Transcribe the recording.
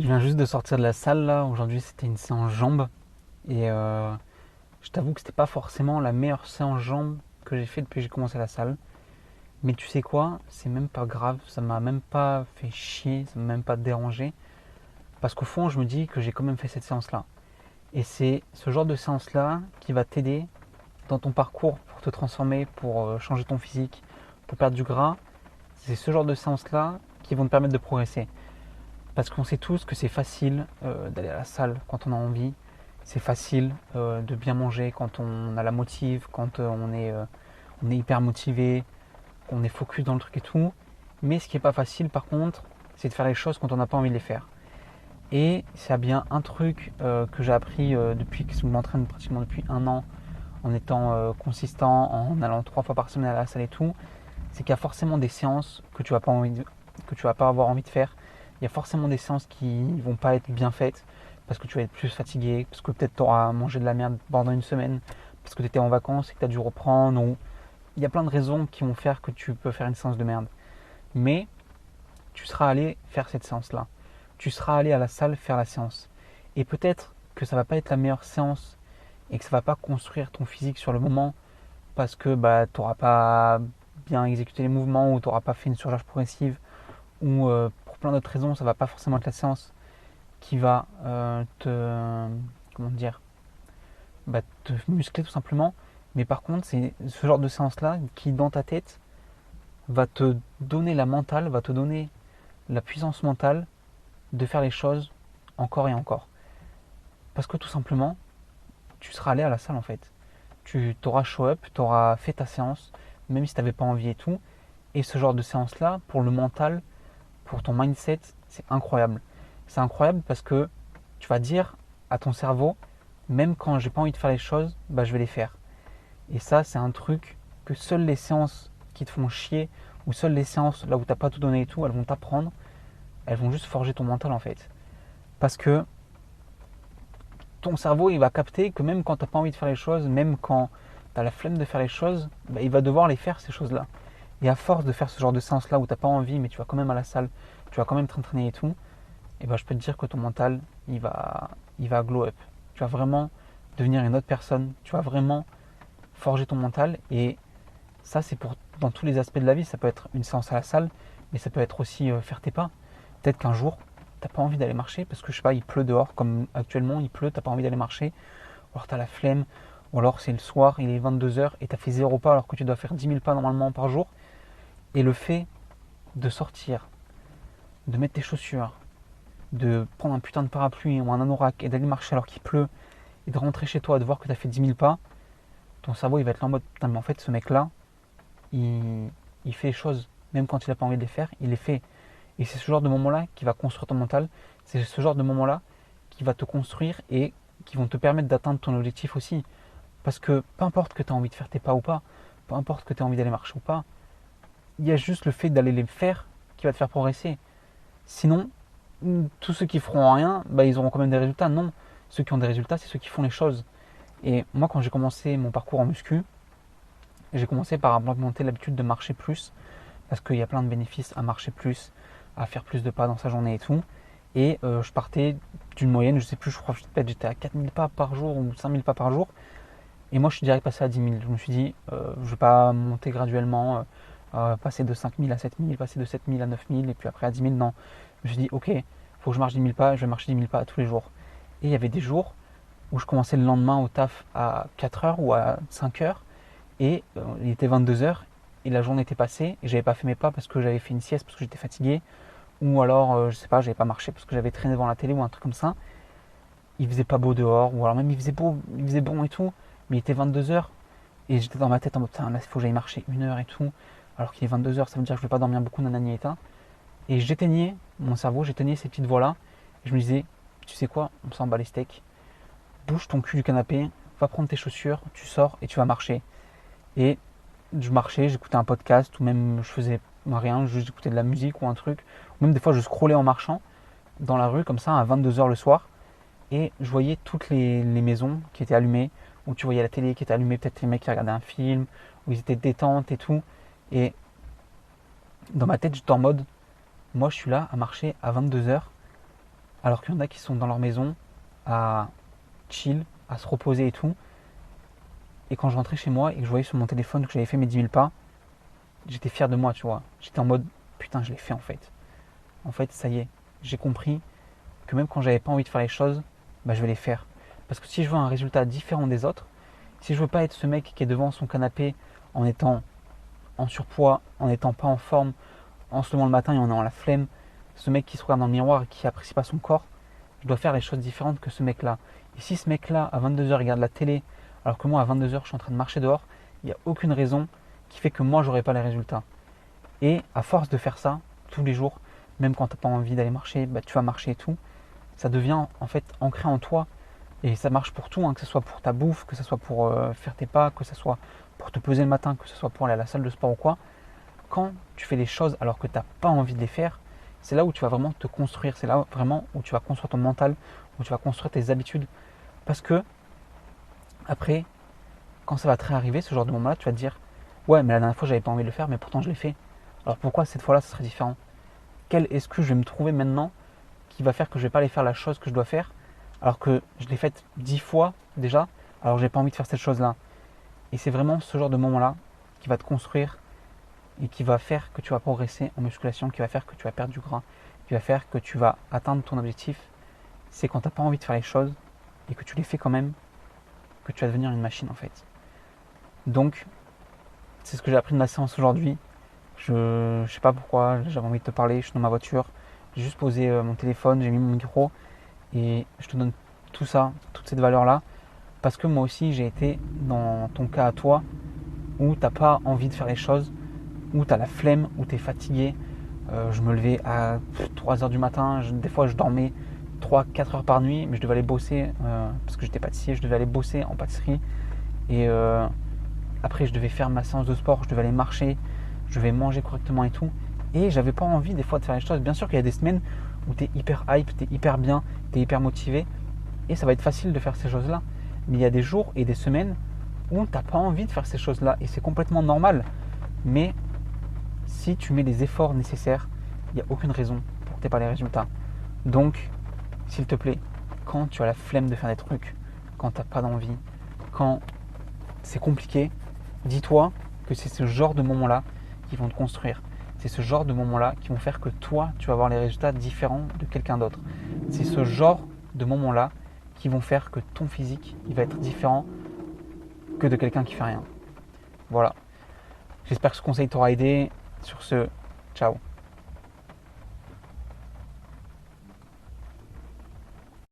Je viens juste de sortir de la salle là. Aujourd'hui, c'était une séance jambes. Et je t'avoue que c'était pas forcément la meilleure séance jambes que j'ai fait depuis que j'ai commencé la salle. Mais tu sais quoi? C'est même pas grave. Ça m'a même pas fait chier. Ça m'a même pas dérangé. Parce qu'au fond, je me dis que j'ai quand même fait cette séance là. Et c'est ce genre de séance là qui va t'aider dans ton parcours pour te transformer, pour changer ton physique, pour perdre du gras. C'est ce genre de séance là qui vont te permettre de progresser. Parce qu'on sait tous que c'est facile d'aller à la salle quand on a envie. C'est facile de bien manger quand on a la motive, quand on est hyper motivé, qu'on est focus dans le truc et tout. Mais ce qui n'est pas facile par contre, c'est de faire les choses quand on n'a pas envie de les faire. Et c'est bien un truc que j'ai appris depuis que je m'entraîne pratiquement depuis un an, en étant consistant, en allant 3 fois par semaine à la salle et tout, c'est qu'il y a forcément des séances que tu vas pas que tu vas pas avoir envie de faire. Il y a forcément des séances qui vont pas être bien faites parce que tu vas être plus fatigué, parce que peut-être tu auras mangé de la merde pendant une semaine, parce que tu étais en vacances et que tu as dû reprendre. Ou... Il y a plein de raisons qui vont faire que tu peux faire une séance de merde. Mais tu seras allé faire cette séance-là. Tu seras allé à la salle faire la séance. Et peut-être que ça va pas être la meilleure séance et que ça va pas construire ton physique sur le moment parce que bah, tu n'auras pas bien exécuté les mouvements ou tu n'auras pas fait une surcharge progressive ou pour plein d'autres raisons, ça va pas forcément être la séance qui va comment dire, bah, te muscler tout simplement. Mais par contre, c'est ce genre de séance-là qui, dans ta tête, va te donner la mentale, va te donner la puissance mentale de faire les choses encore et encore. Parce que tout simplement, tu seras allé à la salle en fait. Tu t'auras show up, tu auras fait ta séance, même si tu n'avais pas envie et tout. Et ce genre de séance-là, pour le mental, pour ton mindset, c'est incroyable. C'est incroyable parce que tu vas dire à ton cerveau, même quand j'ai pas envie de faire les choses, bah, je vais les faire. Et ça, c'est un truc que seules les séances qui te font chier, ou seules les séances là où t'as pas tout donné et tout, elles vont t'apprendre, elles vont juste forger ton mental en fait. Parce que ton cerveau, il va capter que même quand t'as pas envie de faire les choses, même quand tu as la flemme de faire les choses, bah, il va devoir les faire ces choses-là. Et à force de faire ce genre de séance là où t'as pas envie, mais tu vas quand même à la salle, tu vas quand même t'entraîner et tout, et ben je peux te dire que ton mental, il va glow up. Tu vas vraiment devenir une autre personne. Tu vas vraiment forger ton mental. Et ça, c'est pour dans tous les aspects de la vie. Ça peut être une séance à la salle, mais ça peut être aussi faire tes pas. Peut-être qu'un jour, t'as pas envie d'aller marcher parce que je sais pas, il pleut dehors, comme actuellement, il pleut, t'as pas envie d'aller marcher. Ou alors t'as la flemme. Ou alors c'est le soir, il est 22 h et t'as fait 0 pas alors que tu dois faire 10 000 pas normalement par jour. Et le fait de sortir, de mettre tes chaussures, de prendre un putain de parapluie ou un anorak et d'aller marcher alors qu'il pleut et de rentrer chez toi et de voir que tu as fait 10 000 pas, ton cerveau il va être là en mode putain, mais en fait ce mec là il fait les choses, même quand il n'a pas envie de les faire, il les fait. Et c'est ce genre de moment là qui va construire ton mental, c'est ce genre de moment là qui va te construire et qui vont te permettre d'atteindre ton objectif aussi. Parce que peu importe que tu as envie de faire tes pas ou pas, peu importe que tu aies envie d'aller marcher ou pas, il y a juste le fait d'aller les faire qui va te faire progresser. Sinon, tous ceux qui feront rien, bah, ils auront quand même des résultats. Non, ceux qui ont des résultats, c'est ceux qui font les choses. Et moi, quand j'ai commencé mon parcours en muscu, j'ai commencé par implémenter l'habitude de marcher plus, parce qu'il y a plein de bénéfices à marcher plus, à faire plus de pas dans sa journée et tout. Et je partais d'une moyenne, je sais plus, je crois que j'étais à 4 000 pas par jour ou 5 000 pas par jour. Et moi, je suis direct passé à 10 000. Je me suis dit, je ne vais pas monter graduellement, passer de 5 000 à 7 000, passer de 7 000 à 9 000 et puis après à 10 000. Non. Je me suis dit, ok, il faut que je marche 10 000 pas, je vais marcher 10 000 pas tous les jours. Et il y avait des jours où je commençais le lendemain au taf à 4 heures ou à 5 heures et il était 22 heures et la journée était passée et j'avais pas fait mes pas parce que j'avais fait une sieste parce que j'étais fatigué ou alors je sais pas, j'avais pas marché parce que j'avais traîné devant la télé ou un truc comme ça. Il faisait pas beau dehors ou alors même il faisait beau, il faisait bon et tout, mais il était 22 heures et j'étais dans ma tête en mode putain là il faut que j'aille marcher 1 heure et tout alors qu'il est 22 heures, ça veut dire que je vais pas dormir beaucoup nanani et ta. Et j'éteignais mon cerveau, j'éteignais ces petites voix là et je me disais tu sais quoi, on s'en bat les steaks, bouge ton cul du canapé, va prendre tes chaussures, tu sors et tu vas marcher. Et je marchais, j'écoutais un podcast ou même je faisais rien, juste j'écoutais de la musique ou un truc. Ou même des fois je scrollais en marchant dans la rue comme ça à 22 heures le soir et je voyais toutes les maisons qui étaient allumées, où tu voyais la télé qui était allumée, peut-être les mecs qui regardaient un film, où ils étaient détente et tout. Et dans ma tête j'étais en mode, moi je suis là à marcher à 22 heures Alors qu'il y en a qui sont dans leur maison à chill, à se reposer et tout. Et quand je rentrais chez moi et que je voyais sur mon téléphone que j'avais fait mes 10 000 pas, j'étais fier de moi, tu vois. J'étais en mode, putain, je l'ai fait en fait. En fait, ça y est, j'ai compris que même quand j'avais pas envie de faire les choses, bah, je vais les faire. Parce que si je veux un résultat différent des autres, si je veux pas être ce mec qui est devant son canapé en étant en surpoids, en étant pas en forme, en se levant le matin et en ayant la flemme, ce mec qui se regarde dans le miroir et qui apprécie pas son corps, je dois faire les choses différentes que ce mec-là. Et si ce mec-là, à 22h, regarde la télé, alors que moi, à 22h, je suis en train de marcher dehors, il n'y a aucune raison qui fait que moi, j'aurai pas les résultats. Et à force de faire ça, tous les jours, même quand tu n'as pas envie d'aller marcher, bah, tu vas marcher et tout, ça devient en fait ancré en toi. Et ça marche pour tout, hein, que ce soit pour ta bouffe, que ce soit pour faire tes pas, que ce soit pour te peser le matin, que ce soit pour aller à la salle de sport ou quoi. Quand tu fais les choses alors que tu n'as pas envie de les faire, c'est là où tu vas vraiment te construire, c'est là vraiment où tu vas construire ton mental, où tu vas construire tes habitudes. Parce que, après, quand ça va te réarriver, ce genre de moment-là, tu vas te dire, ouais, mais la dernière fois, j'avais pas envie de le faire, mais pourtant je l'ai fait. Alors pourquoi cette fois-là, ça serait différent? Quel est-ce que je vais me trouver maintenant qui va faire que je vais pas aller faire la chose que je dois faire, alors que je l'ai faite 10 fois déjà, alors j'ai pas envie de faire cette chose-là. Et c'est vraiment ce genre de moment-là qui va te construire et qui va faire que tu vas progresser en musculation, qui va faire que tu vas perdre du gras, qui va faire que tu vas atteindre ton objectif. C'est quand tu n'as pas envie de faire les choses et que tu les fais quand même, que tu vas devenir une machine en fait. Donc, c'est ce que j'ai appris de ma séance aujourd'hui. Je sais pas pourquoi, j'avais envie de te parler, je suis dans ma voiture, j'ai juste posé mon téléphone, j'ai mis mon micro et je te donne tout ça, toute cette valeur-là, parce que moi aussi j'ai été dans ton cas à toi, où t'as pas envie de faire les choses, où tu as la flemme, où tu es fatigué. Je me levais à 3h du matin, des fois je dormais 3-4 heures par nuit, mais je devais aller bosser, parce que j'étais pâtissier, je devais aller bosser en pâtisserie. Et après je devais faire ma séance de sport, je devais aller marcher, je devais manger correctement et tout. Et j'avais pas envie des fois de faire les choses. Bien sûr qu'il y a des semaines où tu es hyper hype, tu es hyper bien, tu es hyper motivé, et ça va être facile de faire ces choses-là. Mais il y a des jours et des semaines où tu n'as pas envie de faire ces choses-là, et c'est complètement normal. Mais si tu mets les efforts nécessaires, il n'y a aucune raison pour que tu n'aies pas les résultats. Donc, s'il te plaît, quand tu as la flemme de faire des trucs, quand tu n'as pas d'envie, quand c'est compliqué, dis-toi que c'est ce genre de moments-là qui vont te construire. C'est ce genre de moments-là qui vont faire que toi, tu vas avoir les résultats différents de quelqu'un d'autre. C'est ce genre de moments-là qui vont faire que ton physique, il va être différent que de quelqu'un qui fait rien. Voilà. J'espère que ce conseil t'aura aidé. Sur ce, ciao.